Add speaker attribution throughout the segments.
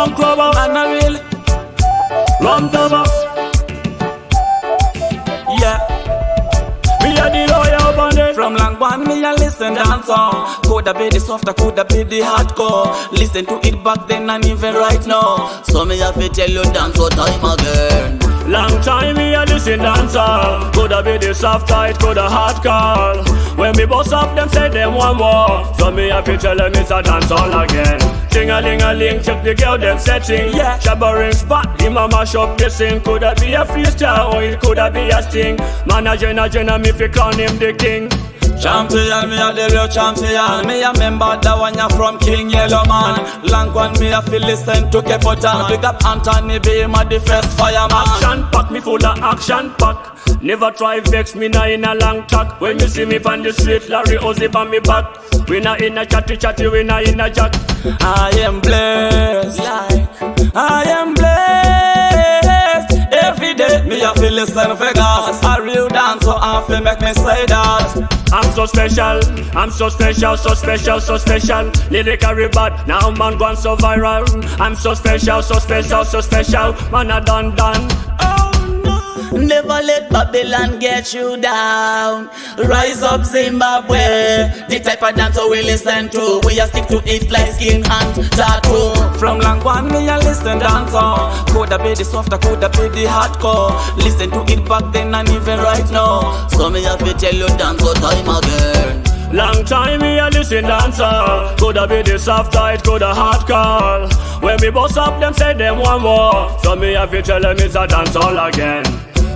Speaker 1: Bank robber,
Speaker 2: man a real.
Speaker 1: rum tubber.
Speaker 2: Yeah.
Speaker 1: Me a the lawyer bandit.
Speaker 2: From long one me a listen dance song. Coulda be the softer, coulda be the hardcore. Listen to it back then and even right now. So me have to tell you dance all time again.
Speaker 1: Long time me a listen dancer. Coulda be the soft tight, coulda hardcore. When me bust up, them say them want more. So me have to tell them it's a dance all again. Ting-a-ling-a-ling, check the girl them setting.
Speaker 2: Yeah.
Speaker 1: Jabbering spot, him a mash up the sing. Coulda be a freestyle or it coulda be a sting. Man a Jenna, me fi crown him the king.
Speaker 2: Champion, me a the real champion. Me a member that one ya from King Yellow Man. Long one me a fi listen to Kepotan. Big up Anthony B, my the first fireman.
Speaker 1: Action pack, me full of action pack. Never try vex me na in a long talk. When you see me on the street, Larry Ozzy on me back. We na in a chatty, we na in a jack.
Speaker 2: I am blessed, like I am blessed. Every day me a fi listen Vegas. A real dancer, I fi make me say that.
Speaker 1: I'm so special, I'm so special, so special, so special. Lyrically bad, now man gone so viral. I'm so special, so special, so special. Man a done.
Speaker 2: Never let Babylon get you down. Rise up Zimbabwe. The type of dancer we listen to. We a stick to it like skin and tattoo. From long one me a listen dancer. Coulda be the softer, coulda be the hardcore. Listen to it back then and even right now. So me have to tell you dance all time again.
Speaker 1: Long time me a listen dancer. Coulda be the soft tight, coulda hardcore. When me bust up, them say them want more. So me have to tell them it's a dance all again.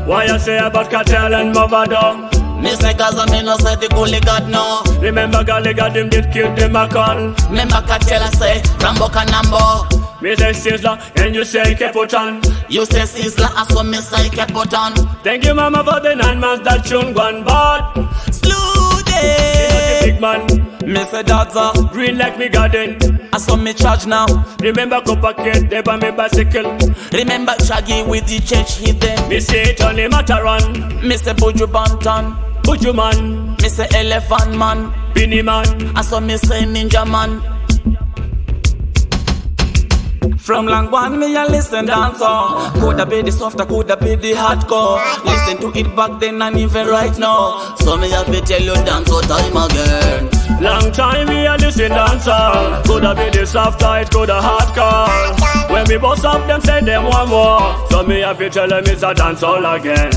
Speaker 1: Why you say about Cartel and Movado?
Speaker 2: Me say cause me no say the Gully God no.
Speaker 1: Remember Gully God him did kill them a call.
Speaker 2: Remember Cartel I say Rambo Canambo.
Speaker 1: Me say Sizzla and you say Kepotan.
Speaker 2: You say Sizzla and so me say Kepotan.
Speaker 1: Thank you mama for the 9 months that tune gone bad.
Speaker 2: Slew day.
Speaker 1: Big man.
Speaker 2: Me say Dazza.
Speaker 1: Green like me garden.
Speaker 2: I saw me charge now.
Speaker 1: Remember Copper Kid, they by me bicycle.
Speaker 2: Remember Shaggy with the church hit them.
Speaker 1: Me say it on the Mataran.
Speaker 2: Me say Buju Bantan.
Speaker 1: Buju man.
Speaker 2: Me say Elephant Man.
Speaker 1: Beanie man.
Speaker 2: I saw me say Ninja Man. From long one me a listen dancer. Coulda be the softer, coulda be the hardcore. Listen to it back then and even right now. So me have to tell you dance all time again.
Speaker 1: Long time me a listen dancer. Coulda be the soft tight, coulda hardcore. When me bust up, them say them want more. So me have to tell them it's a dance all again.